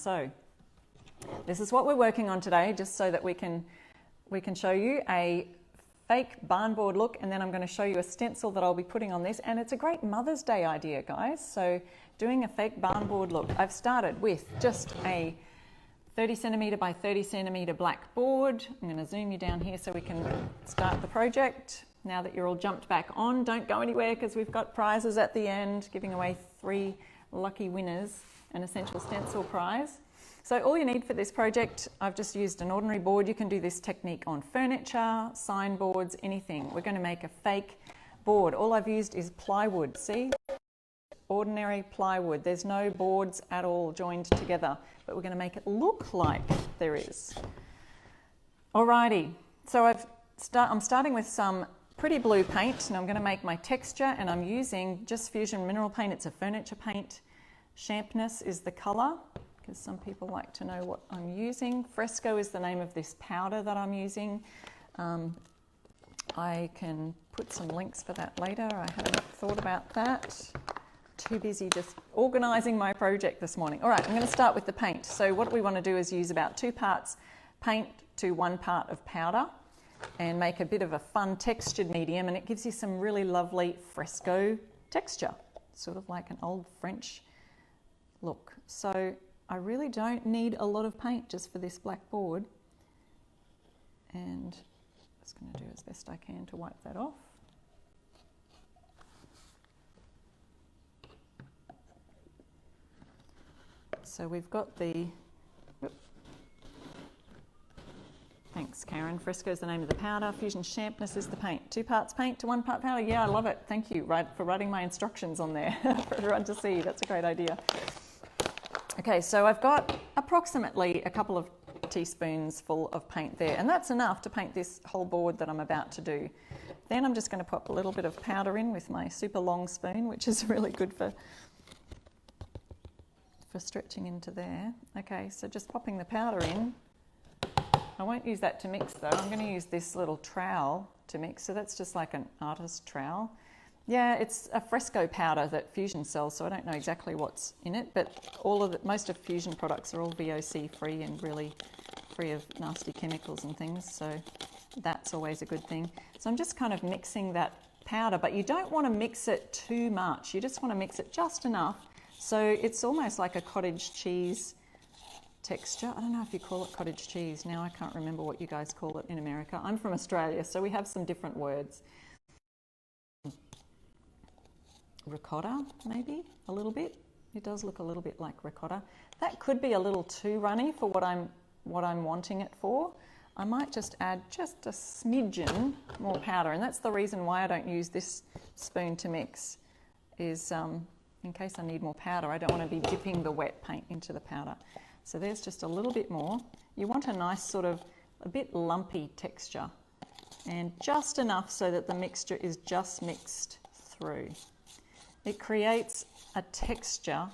So this is what we're working on today, just so that we can show you a fake barn board look, and then I'm going to show you a stencil that I'll be putting on this, and it's a great Mother's Day idea, guys. So doing a fake barn board look, I've started with just a 30 centimetre by 30 centimetre black board. I'm going to zoom you down here so we can start the project. Now that you're all jumped back on, don't go anywhere because we've got prizes at the end, giving away 3 lucky winners an essential stencil prize. So all you need for this project, I've just used an ordinary board. You can do this technique on furniture, signboards, anything. We're going to make a fake board. All I've used is plywood, see? Ordinary plywood. There's no boards at all joined together, but we're going to make it look like there is. Alrighty, so I'm starting with some pretty blue paint, and I'm going to make my texture, and I'm using just Fusion Mineral Paint. It's a furniture paint. Champness is the colour, because some people like to know what I'm using. Fresco is the name of this powder that I'm using. I can put some links for that later. I haven't thought about that. Too busy just organising my project this morning. All right, I'm going to start with the paint. So what we want to do is use about 2 parts paint to 1 part of powder and make a bit of a fun textured medium, and it gives you some really lovely fresco texture, sort of like an old French look. So I really don't need a lot of paint just for this black board, and I'm just going to do as best I can to wipe that off. So we've got the, thanks Karen, Fresco is the name of the powder, Fusion Champness is the paint. 2 parts paint to 1 part powder. Yeah, I love it. Thank you for writing my instructions on there for everyone to see. That's a great idea. Okay, so I've got approximately a couple of teaspoons full of paint there, and that's enough to paint this whole board that I'm about to do. Then I'm just going to pop a little bit of powder in with my super long spoon, which is really good for stretching into there. Okay, so just popping the powder in. I won't use that to mix though. I'm going to use this little trowel to mix. So that's just like an artist trowel. Yeah, it's a Fresco powder that Fusion sells, so I don't know exactly what's in it, but most of Fusion products are all VOC free and really free of nasty chemicals and things, so that's always a good thing. So I'm just kind of mixing that powder, but you don't want to mix it too much. You just want to mix it just enough so it's almost like a cottage cheese texture. I don't know if you call it cottage cheese. Now I can't remember what you guys call it in America. I'm from Australia, so we have some different words. Ricotta, maybe a little bit. It does look a little bit like ricotta. That could be a little too runny for what I'm wanting it for. I might just add just a smidgen more powder, and that's the reason why I don't use this spoon to mix, is in case I need more powder. I don't want to be dipping the wet paint into the powder. So there's just a little bit more. You want a nice sort of a bit lumpy texture, and just enough so that the mixture is just mixed through. It creates a texture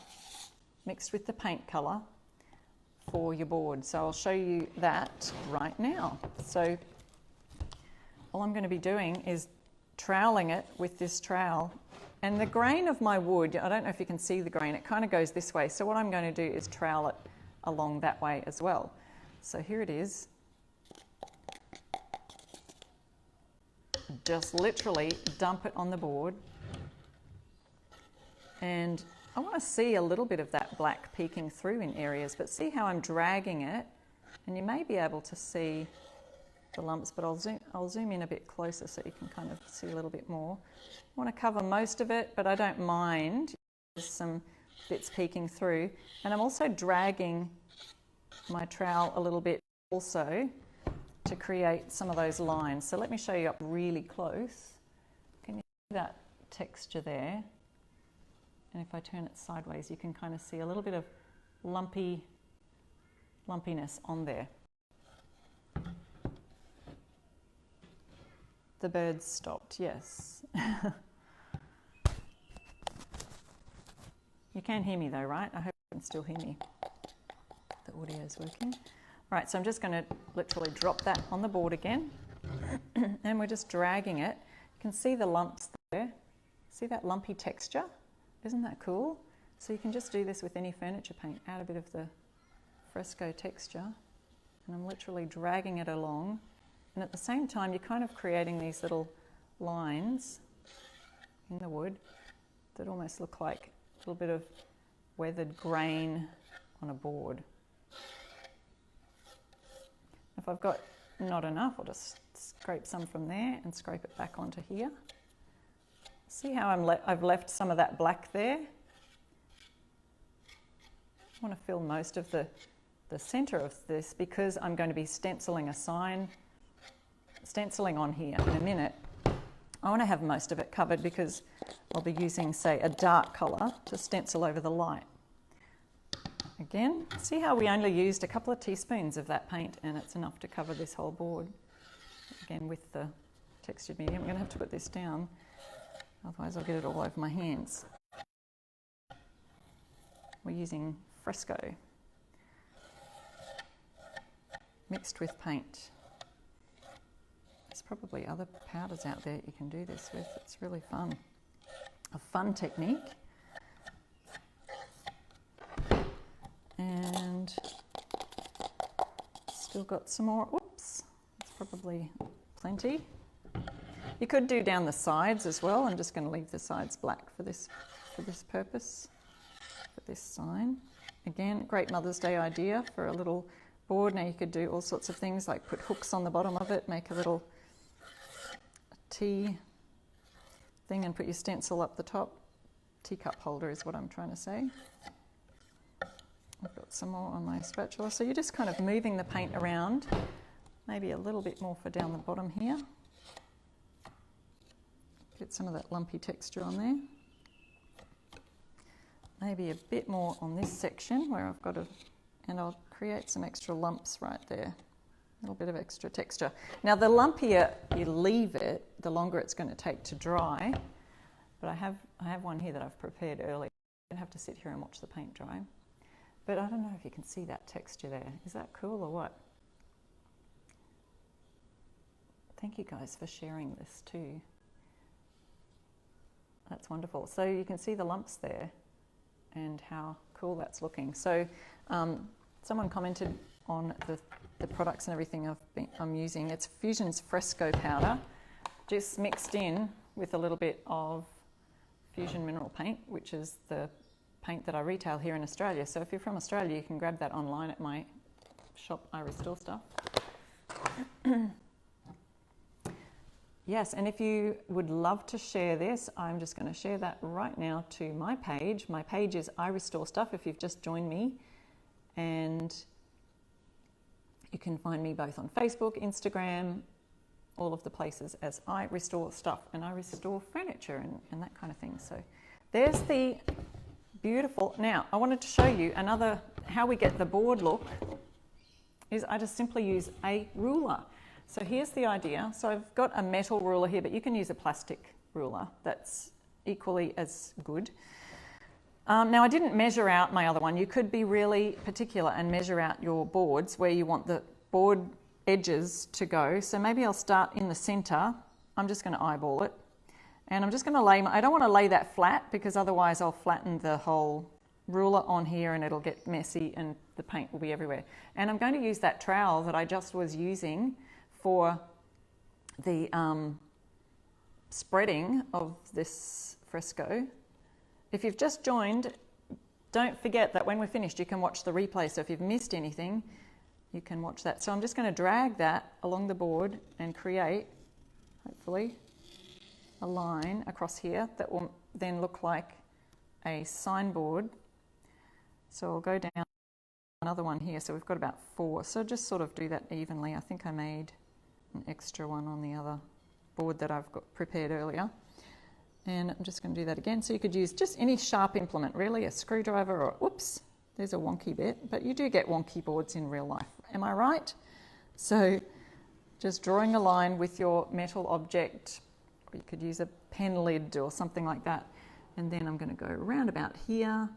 mixed with the paint colour for your board. So I'll show you that right now. So all I'm going to be doing is troweling it with this trowel. And the grain of my wood, I don't know if you can see the grain, it kind of goes this way. So what I'm going to do is trowel it along that way as well. So here it is. Just literally dump it on the board. And I want to see a little bit of that black peeking through in areas, but see how I'm dragging it, and you may be able to see the lumps, but I'll zoom in a bit closer so you can kind of see a little bit more. I want to cover most of it, but I don't mind. There's some bits peeking through, and I'm also dragging my trowel a little bit also to create some of those lines. So let me show you up really close. Can you see that texture there? And if I turn it sideways, you can kind of see a little bit of lumpiness on there. The birds stopped, yes. You can hear me though, right? I hope you can still hear me. The audio is working. Right, so I'm just going to literally drop that on the board again. And we're just dragging it. You can see the lumps there. See that lumpy texture? Isn't that cool? So you can just do this with any furniture paint. Add a bit of the Fresco texture, and I'm literally dragging it along, and at the same time you're kind of creating these little lines in the wood that almost look like a little bit of weathered grain on a board. If I've got not enough, I'll just scrape some from there and scrape it back onto here. See how I've left some of that black there? I want to fill most of the center of this because I'm going to be stenciling a sign, stenciling on here in a minute. I want to have most of it covered because I'll be using, say, a dark colour to stencil over the light. Again, see how we only used a couple of teaspoons of that paint and it's enough to cover this whole board. Again, with the textured medium, I'm going to have to put this down, otherwise I'll get it all over my hands. We're using Fresco mixed with paint. There's probably other powders out there you can do this with. It's really fun. A fun technique. And still got some more. Whoops, that's probably plenty. You could do down the sides as well. I'm just going to leave the sides black for this purpose, for this sign. Again, great Mother's Day idea for a little board. Now you could do all sorts of things like put hooks on the bottom of it, make a little tea thing and put your stencil up the top. Teacup holder is what I'm trying to say. I've got some more on my spatula. So you're just kind of moving the paint around, maybe a little bit more for down the bottom here. Get some of that lumpy texture on there. Maybe a bit more on this section where I've got and I'll create some extra lumps right there. A little bit of extra texture. Now the lumpier you leave it, the longer it's going to take to dry. But I have one here that I've prepared earlier. I don't have to sit here and watch the paint dry. But I don't know if you can see that texture there. Is that cool or what? Thank you guys for sharing this too. That's wonderful. So you can see the lumps there and how cool that's looking. So someone commented on the products and everything I'm using. It's Fusion's Fresco powder, just mixed in with a little bit of Fusion mineral paint, which is the paint that I retail here in Australia. So if you're from Australia, you can grab that online at my shop, I Restore Stuff. Yes, and if you would love to share this, I'm just going to share that right now to my page. My page is I Restore Stuff if you've just joined me. And you can find me both on Facebook, Instagram, all of the places as I Restore Stuff. And I restore furniture and that kind of thing. So there's the beautiful. Now, I wanted to show you another, how we get the board look is I just simply use a ruler. So here's the idea. So I've got a metal ruler here, but you can use a plastic ruler. That's equally as good. Now I didn't measure out my other one. You could be really particular and measure out your boards where you want the board edges to go. So maybe I'll start in the center. I'm just going to eyeball it. And I'm just going to I don't want to lay that flat because otherwise I'll flatten the whole ruler on here and it'll get messy and the paint will be everywhere. And I'm going to use that trowel that I just was using for the spreading of this Fresco. If you've just joined, don't forget that when we're finished you can watch the replay, so if you've missed anything you can watch that. So I'm just going to drag that along the board and create, hopefully, a line across here that will then look like a signboard. So I'll go down another one here, so we've got about 4. So just sort of do that evenly. I think I made an extra one on the other board that I've got prepared earlier. And I'm just going to do that again. So you could use just any sharp implement, really, a screwdriver or, whoops, there's a wonky bit, but you do get wonky boards in real life. Am I right? So just drawing a line with your metal object, or you could use a pen lid or something like that. And then I'm going to go around about here.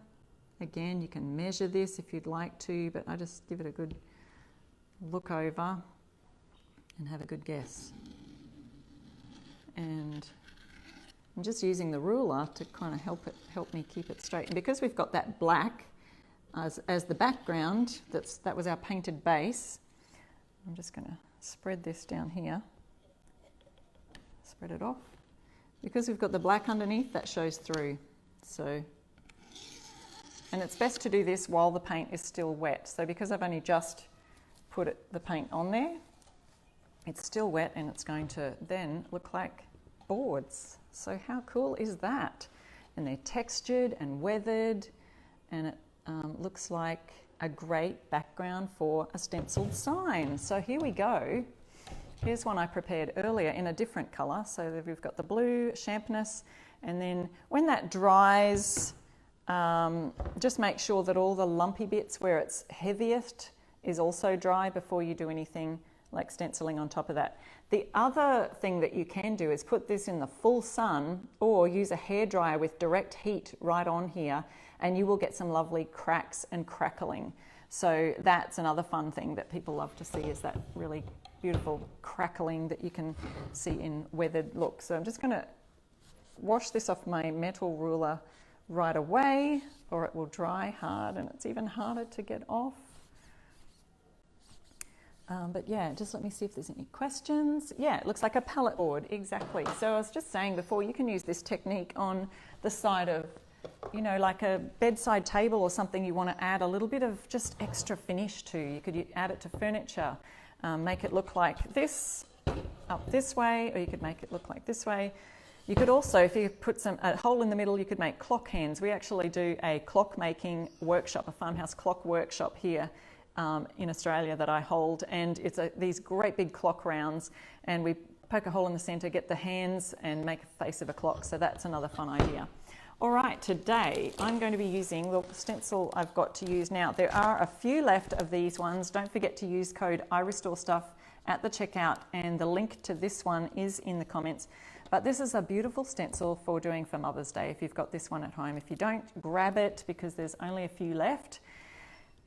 Again, you can measure this if you'd like to, but I just give it a good look over and have a good guess. And I'm just using the ruler to kind of help me keep it straight. And because we've got that black, as the background. That was our painted base. I'm just going to spread this down here. Spread it off. Because we've got the black underneath, that shows through. So, and it's best to do this while the paint is still wet. So because I've only just put the paint on there, it's still wet and it's going to then look like boards. So how cool is that? And they're textured and weathered, and it looks like a great background for a stenciled sign. So here we go. Here's one I prepared earlier in a different colour. So we've got the blue, champness, and then when that dries, just make sure that all the lumpy bits where it's heaviest is also dry before you do anything like stenciling on top of that. The other thing that you can do is put this in the full sun or use a hairdryer with direct heat right on here, and you will get some lovely cracks and crackling. So that's another fun thing that people love to see, is that really beautiful crackling that you can see in weathered look. So I'm just going to wash this off my metal ruler right away, or it will dry hard and it's even harder to get off. But yeah, just let me see if there's any questions. Yeah, it looks like a palette board, exactly. So I was just saying before, you can use this technique on the side of, you know, like a bedside table or something you want to add a little bit of just extra finish to. You could add it to furniture, make it look like this, up this way, or you could make it look like this way. You could also, if you put a hole in the middle, you could make clock hands. We actually do a clock making workshop, a farmhouse clock workshop here in Australia that I hold, and it's these great big clock rounds, and we poke a hole in the centre, get the hands and make a face of a clock. So that's another fun idea. All right, today I'm going to be using the stencil I've got to use now. There are a few left of these ones. Don't forget to use code IRestoreStuff at the checkout, and the link to this one is in the comments. But this is a beautiful stencil for doing for Mother's Day if you've got this one at home. If you don't, grab it because there's only a few left.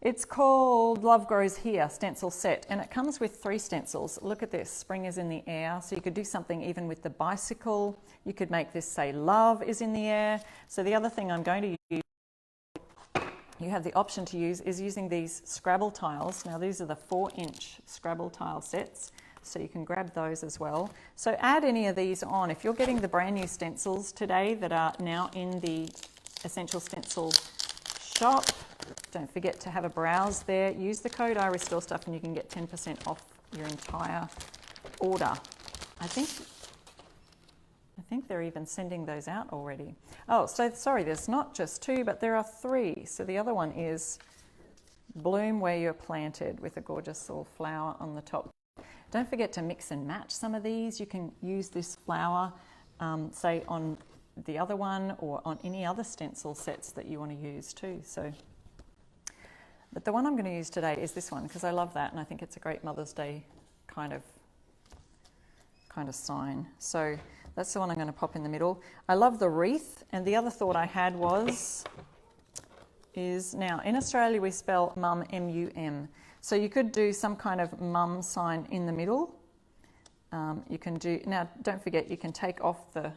It's called Love Grows Here Stencil Set, and it comes with 3 stencils. Look at this, spring is in the air, so you could do something even with the bicycle. You could make this say love is in the air. So the other thing I'm going to use, you have the option to use, is using these Scrabble tiles. Now these are the 4-inch Scrabble tile sets, so you can grab those as well. So add any of these on. If you're getting the brand new stencils today that are now in the Essential Stencil shop, don't forget to have a browse there. Use the code IRestoreStuff and you can get 10% off your entire order. I think they're even sending those out already. Oh, so sorry, there's not just 2, but there are 3. So the other one is Bloom Where You're Planted, with a gorgeous little flower on the top. Don't forget to mix and match some of these. You can use this flower, say on the other one or on any other stencil sets that you want to use too. So, but the one I'm going to use today is this one because I love that, and I think it's a great Mother's Day kind of sign. So that's the one I'm going to pop in the middle. I love the wreath, and the other thought I had is now in Australia we spell mum M-U-M. So you could do some kind of mum sign in the middle. You can do, now don't forget you can take off the,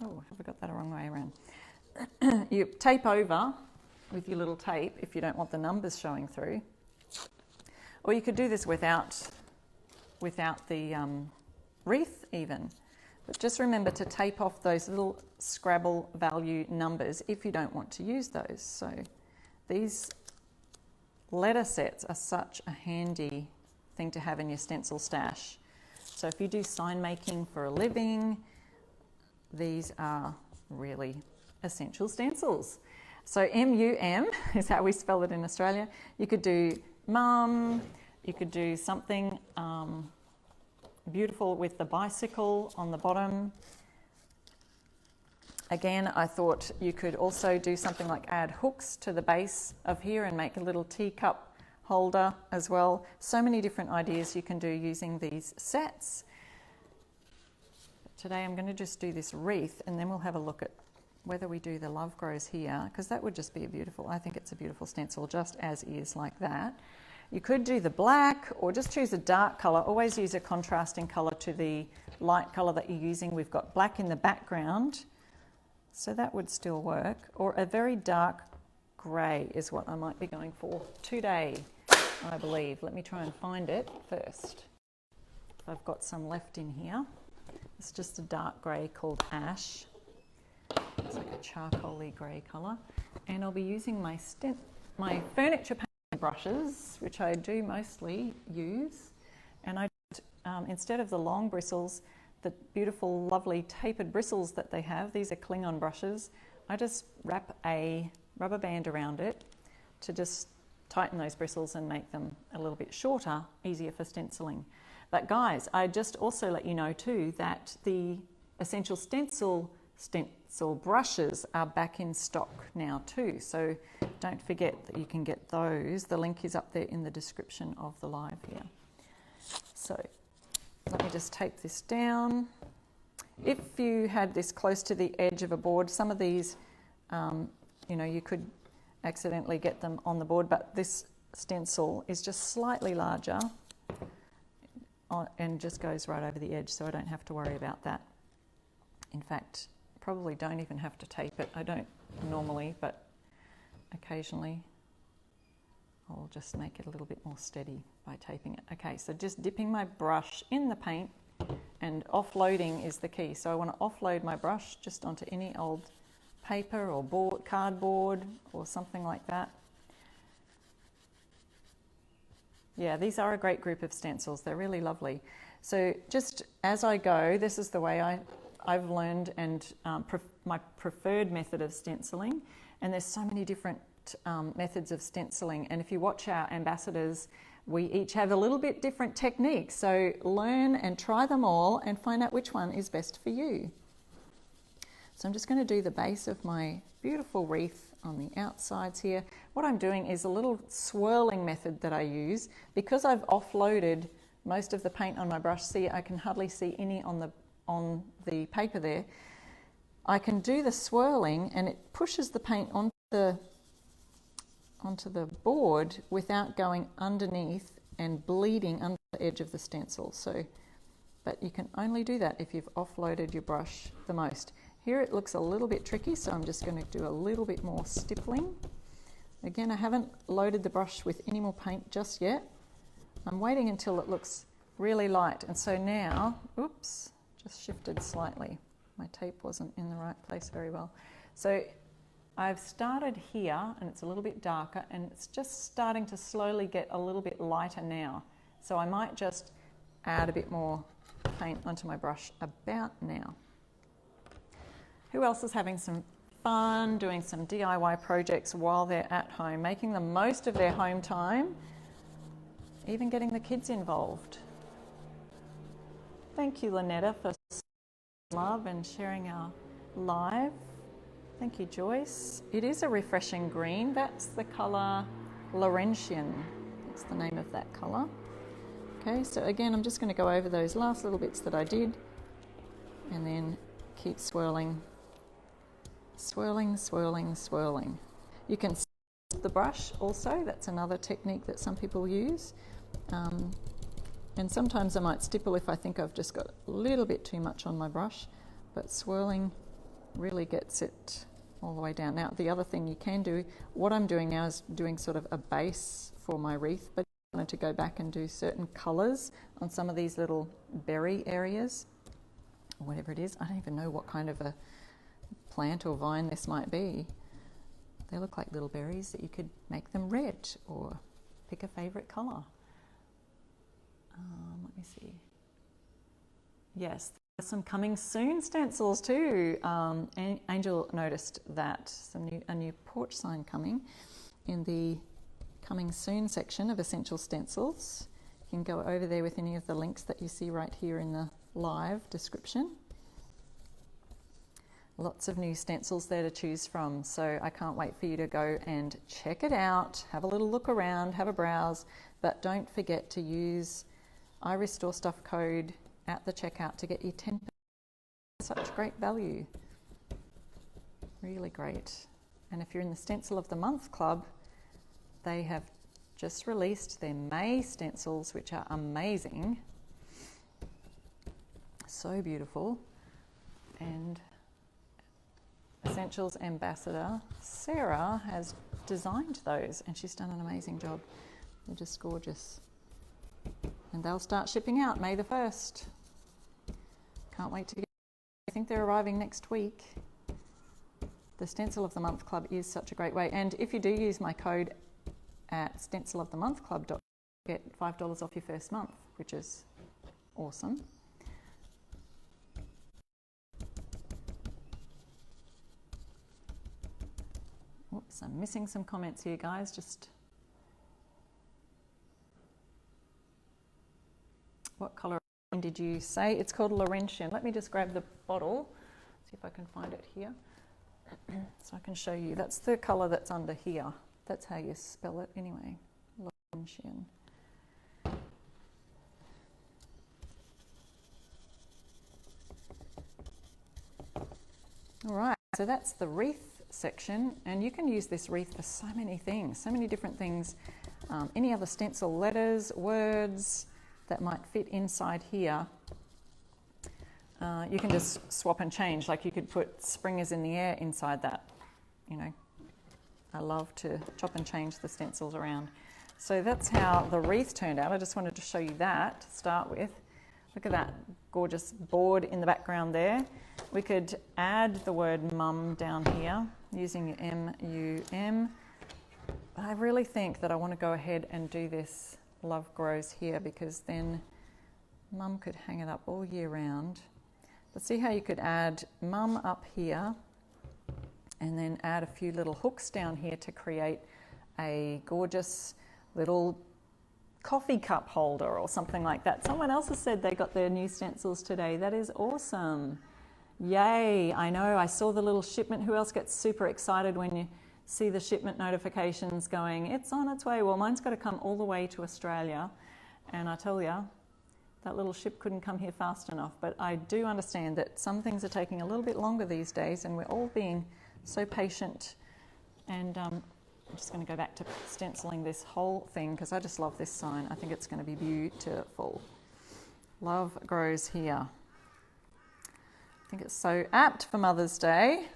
oh, have I got that the wrong way around? You tape over with your little tape if you don't want the numbers showing through. Or you could do this without the wreath even. But just remember to tape off those little Scrabble value numbers if you don't want to use those. So these letter sets are such a handy thing to have in your stencil stash. So if you do sign making for a living, these are really essential stencils. So M-U-M is how we spell it in Australia. You could do mum, you could do something beautiful with the bicycle on the bottom. Again, I thought you could also do something like add hooks to the base of here and make a little teacup holder as well. So many different ideas you can do using these sets. Today I'm going to just do this wreath, and then we'll have a look at whether we do the Love Grows Here, because that would just be a beautiful, I think it's a beautiful stencil just as is like that. You could do the black or just choose a dark colour. Always use a contrasting colour to the light colour that you're using. We've got black in the background, so that would still work. Or a very dark grey is what I might be going for today, I believe. Let me try and find it first. I've got some left in here. It's just a dark grey called Ash. It's like a charcoaly grey colour. And I'll be using my furniture painting brushes, which I do mostly use. And I instead of the long bristles, the beautiful, lovely tapered bristles that they have, these are Klingon brushes, I just wrap a rubber band around it to just tighten those bristles and make them a little bit shorter, easier for stenciling. But guys, I just also let you know too that the Essential Stencil brushes are back in stock now too, so don't forget that you can get those. The link is up there in the description of the live here. So let me just tape this down. If you had this close to the edge of a board, some of these, you know, you could accidentally get them on the board, but this stencil is just slightly larger and just goes right over the edge, so I don't have to worry about that. In fact, probably don't even have to tape it. I don't normally, but occasionally I'll just make it a little bit more steady by taping it. Okay, so just dipping my brush in the paint, and offloading is the key. So I want to offload my brush just onto any old paper or board, cardboard or something like that. Yeah, these are a great group of stencils. They're really lovely. So just as I go, this is the way I've learned and my preferred method of stenciling. And there's so many different methods of stenciling. And if you watch our ambassadors, we each have a little bit different techniques. So learn and try them all and find out which one is best for you. So I'm just going to do the base of my beautiful wreath on the outsides here. What I'm doing is a little swirling method that I use. Because I've offloaded most of the paint on my brush, see, I can hardly see any on the paper there. I can do the swirling and it pushes the paint onto the board without going underneath and bleeding under the edge of the stencil. So, but you can only do that if you've offloaded your brush the most. Here it looks a little bit tricky, so I'm just going to do a little bit more stippling. Again, I haven't loaded the brush with any more paint just yet. I'm waiting until it looks really light. And so now, oops, just shifted slightly. My tape wasn't in the right place very well. So I've started here and it's a little bit darker and it's just starting to slowly get a little bit lighter now. So I might just add a bit more paint onto my brush about now. Who else is having some fun doing some DIY projects while they're at home, making the most of their home time, even getting the kids involved? Thank you, Lynetta, for love and sharing our live. Thank you, Joyce. It is a refreshing green. That's the colour Laurentian. That's the name of that colour. Okay, so again, I'm just going to go over those last little bits that I did and then keep swirling. Swirling, swirling, swirling. You can swirl the brush also. That's another technique that some people use. And sometimes I might stipple if I think I've just got a little bit too much on my brush, but swirling really gets it all the way down. Now, the other thing you can do, what I'm doing now is doing sort of a base for my wreath, but I wanted to go back and do certain colours on some of these little berry areas, or whatever it is. I don't even know what kind of a plant or vine this might be. They look like little berries that you could make them red or pick a favourite colour. Let me see. Yes, there's some coming soon stencils too. Angel noticed that a new porch sign coming in the coming soon section of Essential Stencils. You can go over there with any of the links that you see right here in the live description. Lots of new stencils there to choose from, so I can't wait for you to go and check it out, have a little look around, have a browse, but don't forget to use I Restore Stuff code at the checkout to get you 10%. Such great value. Really great. And if you're in the Stencil of the Month Club, they have just released their May stencils, which are amazing. So beautiful. And Essentials Ambassador Sarah has designed those, and she's done an amazing job. They're just gorgeous. And they'll start shipping out May the 1st. Can't wait to get. I think they're arriving next week. The Stencil of the Month Club is such a great way. And if you do use my code at stencilofthemonthclub.com, you get $5 off your first month, which is awesome. Oops, I'm missing some comments here, guys. Just what colour did you say? It's called Laurentian. Let me just grab the bottle, see if I can find it here. So I can show you. That's the colour that's under here. That's how you spell it anyway. Laurentian. All right, so that's the wreath section, and you can use this wreath for so many things, so many different things. Any other stencil letters, words that might fit inside here. You can just swap and change, like you could put spring is in the air inside that, you know. I love to chop and change the stencils around. So that's how the wreath turned out. I just wanted to show you that to start with. Look at that gorgeous board in the background there. We could add the word mum down here using M-U-M. But I really think that I want to go ahead and do this love grows here, because then mum could hang it up all year round. But see how you could add mum up here and then add a few little hooks down here to create a gorgeous little coffee cup holder or something like that. Someone else has said they got their new stencils today. That is awesome. Yay. I know, I saw the little shipment. Who else gets super excited when you see the shipment notifications going, it's on its way? Well, mine's got to come all the way to Australia, and I tell you, that little ship couldn't come here fast enough. But I do understand that some things are taking a little bit longer these days, and we're all being so patient. And I'm just going to go back to stenciling this whole thing, because I just love this sign. I think it's going to be beautiful. Love grows here. I think it's so apt for Mother's Day.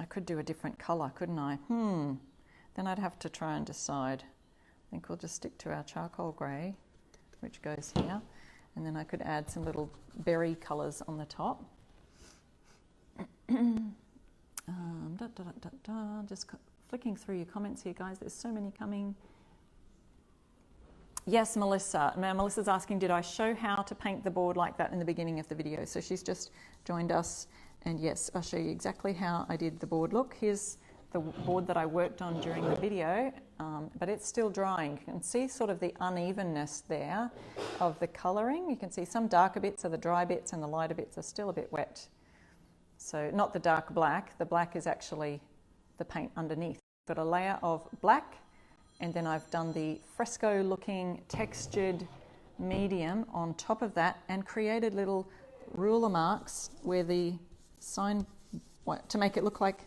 I could do a different colour, couldn't I? Then I'd have to try and decide. I think we'll just stick to our charcoal grey, which goes here. And then I could add some little berry colours on the top. Just flicking through your comments here, guys. There's so many coming. Yes, Melissa. Now, Melissa's asking, did I show how to paint the board like that in the beginning of the video? So she's just joined us. And yes, I'll show you exactly how I did the board. Look, here's the board that I worked on during the video, but it's still drying. You can see sort of the unevenness there of the colouring. You can see some darker bits are the dry bits and the lighter bits are still a bit wet. So not the dark black, the black is actually the paint underneath. Got a layer of black, and then I've done the fresco looking textured medium on top of that and created little ruler marks where the sign, to make it look like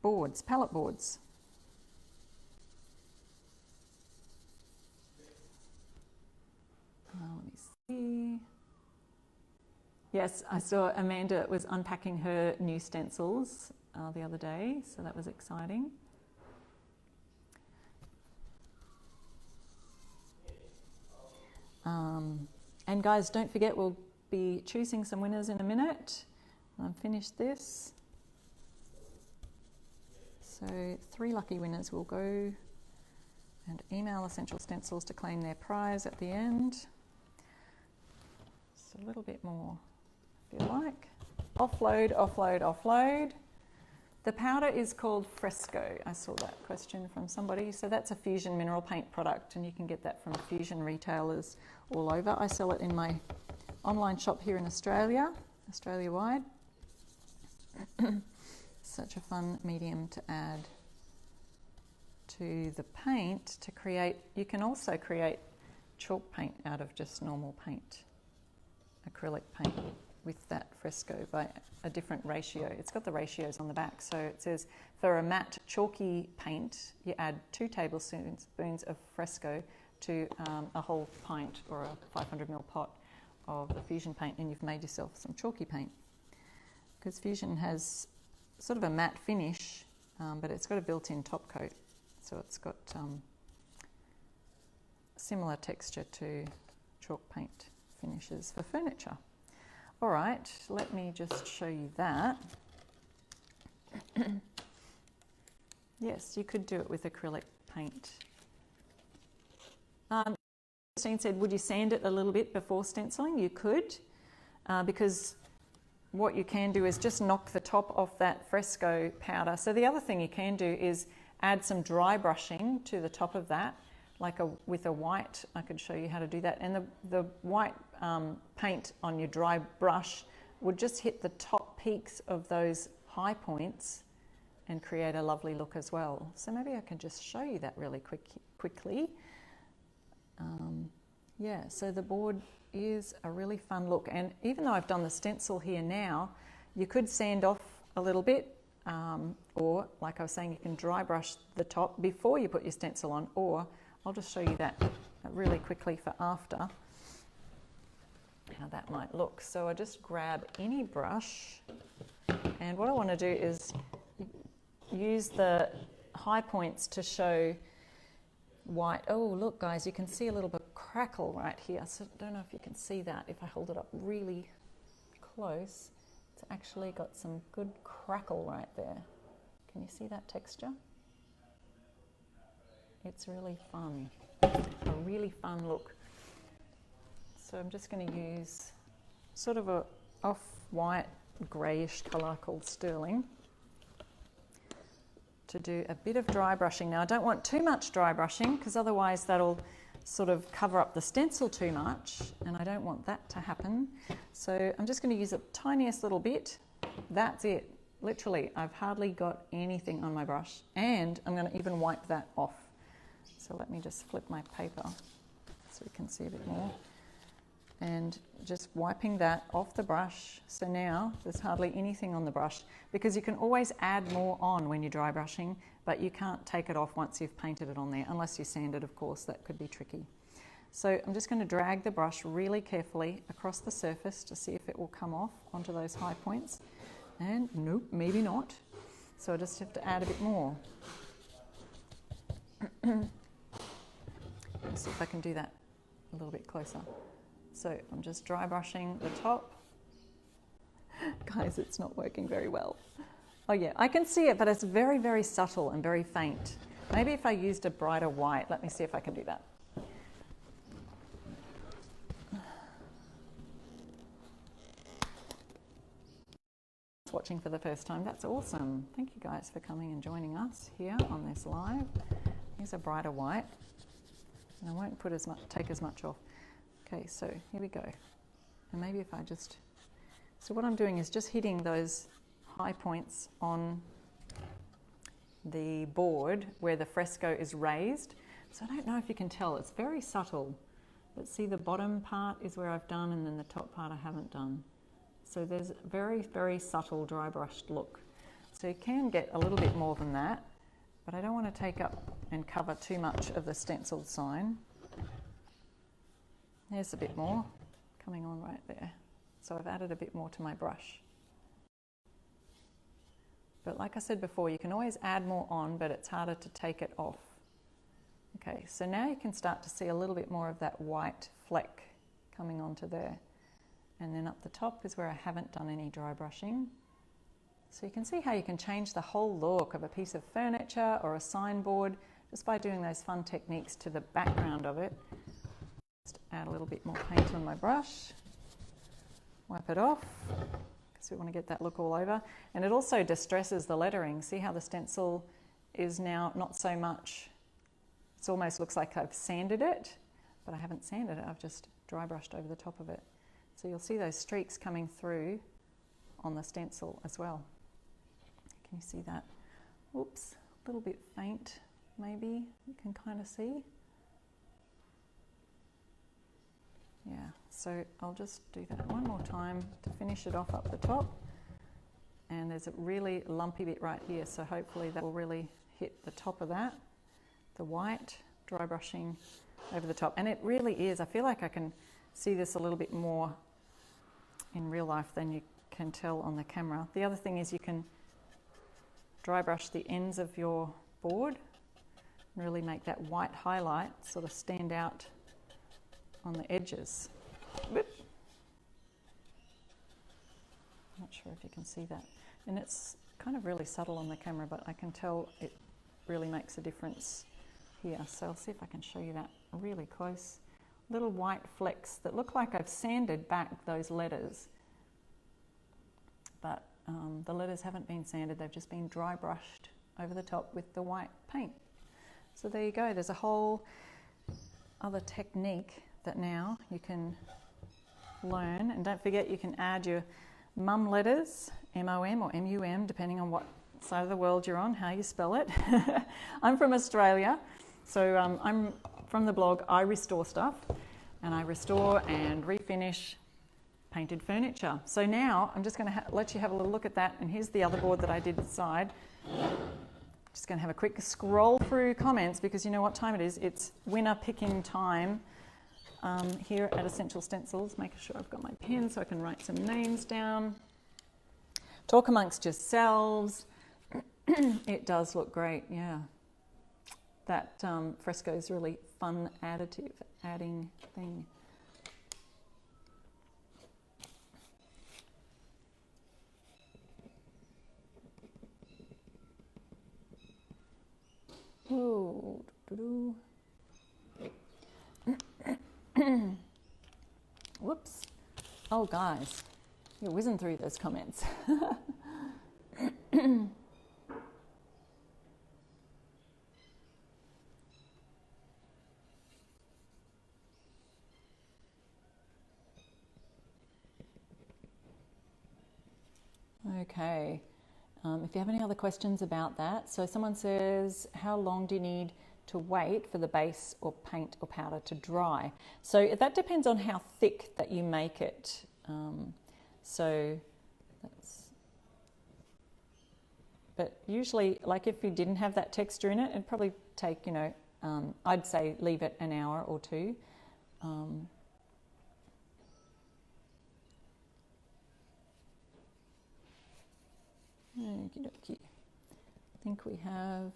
boards, palette boards. Let me see. Yes, I saw Amanda was unpacking her new stencils the other day, so that was exciting. And guys, don't forget, we'll be choosing some winners in a minute. I've finished this. So 3 lucky winners will go and email Essential Stencils to claim their prize at the end. Just a little bit more, if you like. Offload, offload, offload. The powder is called Fresco. I saw that question from somebody. So that's a fusion mineral paint product, and you can get that from fusion retailers all over. I sell it in my online shop here in Australia, Australia-wide. Such a fun medium to add to the paint to create. You can also create chalk paint out of just normal paint, acrylic paint, with that Fresco by a different ratio. It's got the ratios on the back. So it says for a matte chalky paint, you add 2 tablespoons of Fresco to a whole pint or a 500ml pot of the fusion paint, and you've made yourself some chalky paint. because Fusion has sort of a matte finish, but it's got a built-in top coat, so it's got similar texture to chalk paint finishes for furniture. All right, let me just show you that. Yes, you could do it with acrylic paint. Christine said, would you sand it a little bit before stenciling? You could, because what you can do is just knock the top off that Fresco powder. So the other thing you can do is add some dry brushing to the top of that, like with a white. I could show you how to do that. And the white paint on your dry brush would just hit the top peaks of those high points and create a lovely look as well. So maybe I can just show you that really quickly. Yeah, so the board is a really fun look, and even though I've done the stencil here now, you could sand off a little bit, or like I was saying, you can dry brush the top before you put your stencil on, or I'll just show you that really quickly for after, how that might look. So I just grab any brush, and what I want to do is use the high points to show white. Oh, look guys, you can see a little bit of crackle right here. So I don't know if you can see that. If I hold it up really close, it's actually got some good crackle right there. Can you see that texture? It's really fun, a really fun look. So I'm just going to use sort of a off-white greyish colour called sterling to do a bit of dry brushing. Now I don't want too much dry brushing because otherwise that'll sort of cover up the stencil too much, and I don't want that to happen. So I'm just going to use the tiniest little bit. That's it. Literally, I've hardly got anything on my brush, and I'm going to even wipe that off. So let me just flip my paper so we can see a bit more. And just wiping that off the brush. So now there's hardly anything on the brush, because you can always add more on when you're dry brushing, but you can't take it off once you've painted it on there, unless you sand it, of course. That could be tricky. So I'm just going to drag the brush really carefully across the surface to see if it will come off onto those high points. And nope, maybe not. So I just have to add a bit more. Let's see if I can do that a little bit closer. So I'm just dry brushing the top. Guys, it's not working very well. Oh yeah, I can see it, but it's very, very subtle and very faint. Maybe if I used a brighter white, let me see if I can do that. Watching for the first time, that's awesome. Thank you guys for coming and joining us here on this live. Here's a brighter white, and I won't put take as much off. Okay, so here we go. And maybe if I just, so what I'm doing is just hitting those high points on the board where the Fresco is raised. So I don't know if you can tell, it's very subtle. But see, the bottom part is where I've done, and then the top part I haven't done. So there's a very, very subtle dry brushed look. So you can get a little bit more than that, but I don't want to take up and cover too much of the stenciled sign. There's a bit more coming on right there. So I've added a bit more to my brush. But like I said before, you can always add more on, but it's harder to take it off. Okay, so now you can start to see a little bit more of that white fleck coming onto there. And then up the top is where I haven't done any dry brushing. So you can see how you can change the whole look of a piece of furniture or a signboard just by doing those fun techniques to the background of it. Just add a little bit more paint on my brush, wipe it off, because we want to get that look all over. And it also distresses the lettering. See how the stencil is now not so much, it almost looks like I've sanded it, but I haven't sanded it, I've just dry brushed over the top of it. So you'll see those streaks coming through on the stencil as well. Can you see that? Oops, a little bit faint, maybe you can kind of see. Yeah, so I'll just do that one more time to finish it off up the top. And there's a really lumpy bit right here, so hopefully that will really hit the top of that. The white, dry brushing over the top. And it really is, I feel like I can see this a little bit more in real life than you can tell on the camera. The other thing is you can dry brush the ends of your board and really make that white highlight sort of stand out on the edges. Whoop. Not sure if you can see that. And it's kind of really subtle on the camera, but I can tell it really makes a difference here. So I'll see if I can show you that really close. Little white flecks that look like I've sanded back those letters. But the letters haven't been sanded, they've just been dry brushed over the top with the white paint. So there you go, there's a whole other technique that now you can learn. And don't forget, you can add your mum letters, M-O-M or M-U-M, depending on what side of the world you're on, how you spell it. I'm from Australia, so I'm from the blog I Restore Stuff, and I restore and refinish painted furniture. So now I'm just going to let you have a little look at that, and here's the other board that I did side. Just going to have a quick scroll through comments because you know what time it is. It's winner picking time here at Essential Stencils. Making sure I've got my pen so I can write some names down. Talk amongst yourselves. It does look great, yeah. That Fresco is really fun additive, adding thing. Whoa. Whoops. Oh, guys, you're whizzing through those comments. Okay. If you have any other questions about that, so someone says, how long do you need to wait for the base or paint or powder to dry? So that depends on how thick that you make it. But usually, like if you didn't have that texture in it, it'd probably take, you know, I'd say leave it an hour or two. Okie dokie. I think we have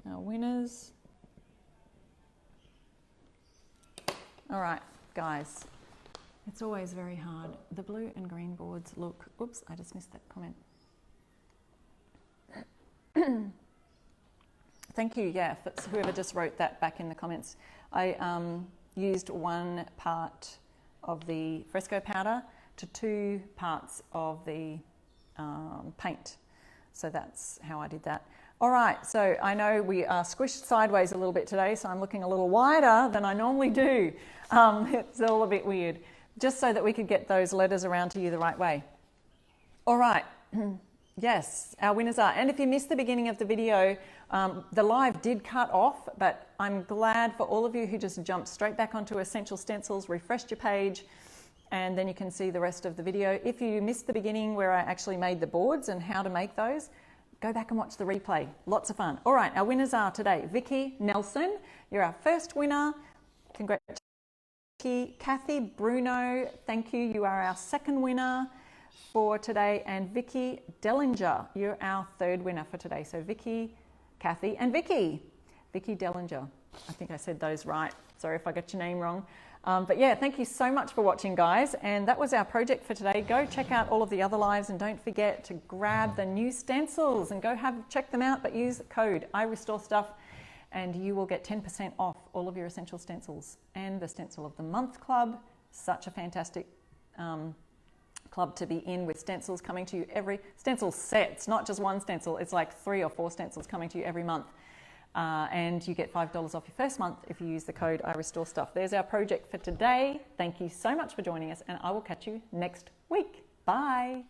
our winners. All right, guys, it's always very hard. The blue and green boards look, oops, I just missed that comment. Thank you, yeah, for whoever just wrote that back in the comments. I used 1 part of the Fresco powder to 2 parts of the paint. So that's how I did that. All right, so I know we are squished sideways a little bit today, so I'm looking a little wider than I normally do. It's all a bit weird, just so that we could get those letters around to you the right way. All right, yes, our winners are, and if you missed the beginning of the video, the live did cut off, but I'm glad for all of you who just jumped straight back onto Essential Stencils, refreshed your page, and then you can see the rest of the video. If you missed the beginning where I actually made the boards and how to make those, go back and watch the replay. Lots of fun. All right, our winners are today, Vicky Nelson. You're our first winner. Congratulations. Kathy Bruno, thank you. You are our second winner for today. And Vicky Dellinger, you're our third winner for today. So Vicky, Kathy, and Vicky. Vicky Dellinger. I think I said those right. Sorry if I got your name wrong. But yeah, thank you so much for watching, guys. And that was our project for today. Go check out all of the other lives and don't forget to grab the new stencils and go check them out, but use code I Restore Stuff and you will get 10% off all of your Essential Stencils. And the Stencil of the Month Club, such a fantastic club to be in, with stencils coming to you stencil sets, not just one stencil. It's like 3 or 4 stencils coming to you every month. And you get $5 off your first month if you use the code I Restore Stuff. There's our project for today. Thank you so much for joining us, and I will catch you next week. Bye.